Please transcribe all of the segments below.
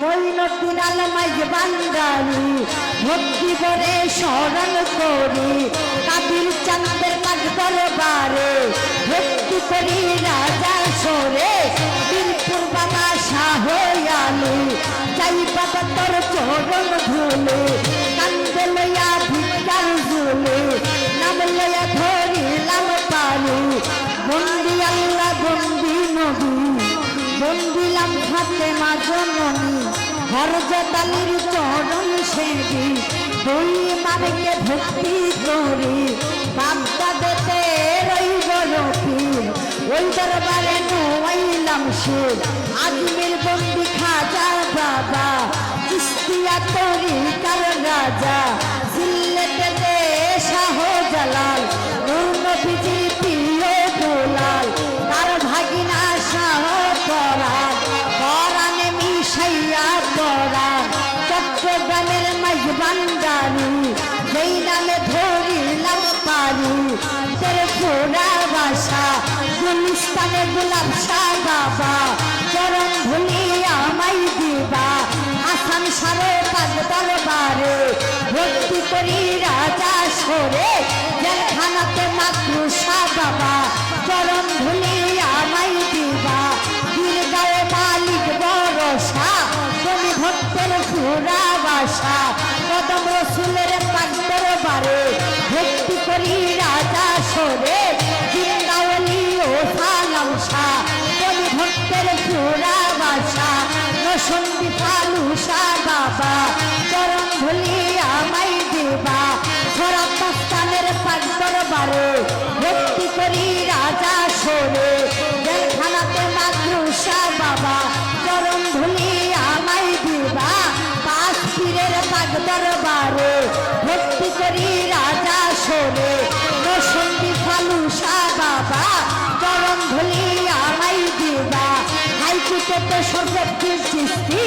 মঈনুদ্দিন আলমাইজ বান্দারি ভক্তি করে স্মরণ করি কাবির চাঁদের কাজ দরবারে ভক্তি করি রাজা সরে বীরপুর বাবা শাহ আলী যাই বাবা তোর চরণ ধুলে কান্দে লইয়া ভিক্ষার ঝুলে নাম লইয়া ধরিলাম পানি বন্দি আল্লাহ বন্দি নবী বন্দিলাম ফাতেমা জননী হযরত আলীর চরণ সেবি দুই মাকে ভক্তি করি বাগদাদেতে রইব রফিক ওই দরবারে নোয়াইলাম শির আজমির বন্দি খাজা বাবা চিশতিয়া তরিকার রাজা সিলেটে দে শাহজালাল নূর নবীজির প্রিয় দুলাল তার ভাগিনা শাহ পরাণ পরাণে মিশাইয়া পরাণ চট্টগ্রামের মাইজ বান্দারি যেই নামে ধরিলাম পারি তোর পুরা বাসা গুলিস্তানে গোলাপ শাহ বাবা চরণ ধুলি আমায় দিবা আসাম সারে পাক দরবারে ভক্তি করি রাজা সরে জেলখানাতে মাতৃষা বাবা চরণ ধুলি আমায় দিবা বীরগাঁও মালিক ভরসা তুমি ভক্তের পুরা বাসা কদম রসুলের পাক দরবারে ভক্তি করি রাজা সরে জিন্দাওয়ালি ও সালাম শাহ তুমি ভক্তের পুরা বাসা নসন্দি ফালুসা বাবা চরণ ধুলি আমায় দিবা খরাস্তানের পাক দরবারে ভক্তি করি রাজা সরে জেলখানাতে মাতৃষা বাবা চরণ ধুলি আমায় দিবা পাঁচ পীরের পাক দরবারে ভক্তি করি রাজা সরে নসন্দি ফালুসা বাবা চরণ ধুলি আমায় দিবা হাইকুতে সর্বত্র সৃষ্টি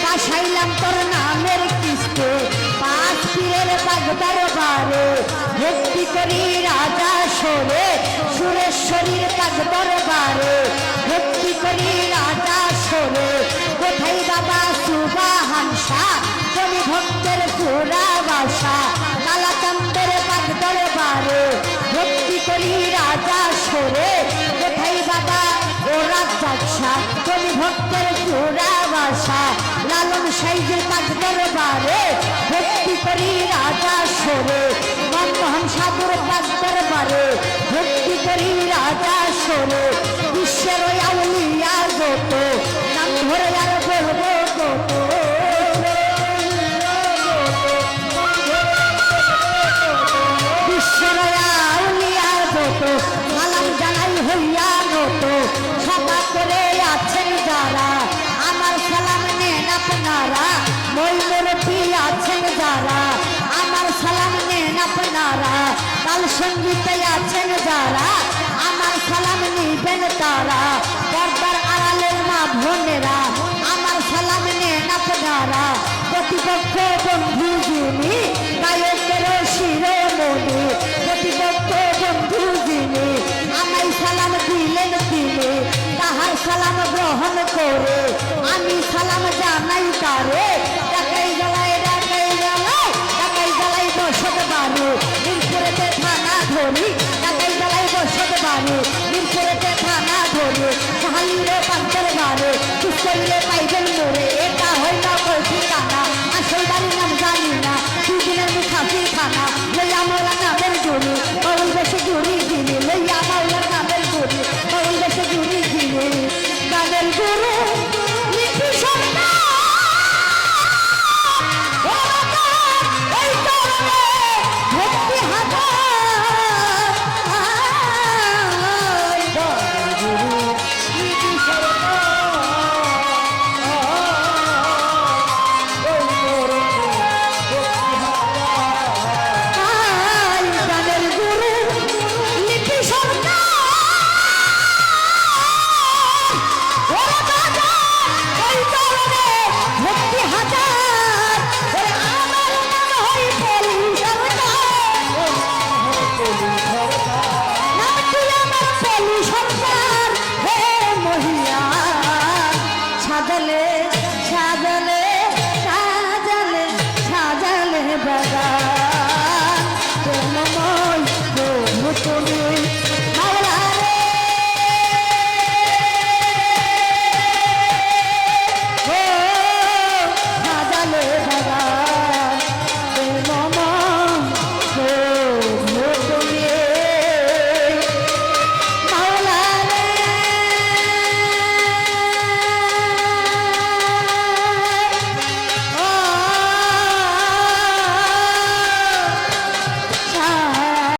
পাশাইলাম তোর নামের কিস্তে পাঁচ পীরের পাক দরবারে ভক্তি করি রাজা সরে সুরেশ্বরীর পাক দরবারে ভক্তি করি রাজা সরে কোথায় বাবা সুবাহান শাহ তুমি ভক্তের পুরা বাসা কালাচান্দের পাক দরবারে ভক্তি করি রাজা সরে কোথায় বাবা ও রাজ্জাক শাহ তুমি ভক্তের পুরা বাসা লালন সাইজের পাক দরবারে ভক্তি করি রাজা সরে মনমোহন সাধুর পাক দরবারে ভক্তি করি রাজা সরে বিশ্বের আউলিয়া যত নাম ধরে আর বলবো কত বিশ্বের আউলিয়া যত সালাম জানাই হইয়া নত সভা করে আছেন যারা আমার সালাম নেন আপনারা ময়ূরপি আছেন যারা আমার সালাম নেন আপনারা কাল সঙ্গীতে আছেন যারা আমার সালাম নিবেন তারা পর্দার আড়ালের মা বোনেরা আমার সালাম নেন আপনারা প্রতিপক্ষ বন্ধু যিনি গায়কের শিরোমণি প্রতিপক্ষ বন্ধু যিনি আমায় সালাম দিলেন তিনি তাহার সালাম গ্রহণ করে আমি সালাম জানাই তারে ডাকাই জ্বালাই বসত বানু মিরপুরেতে থানা ধরি ডাকাই জ্বালাই বসত বানু মিরপুরেতে থানা ধরি সাহালিরে পান্তর বারে সুস্থলে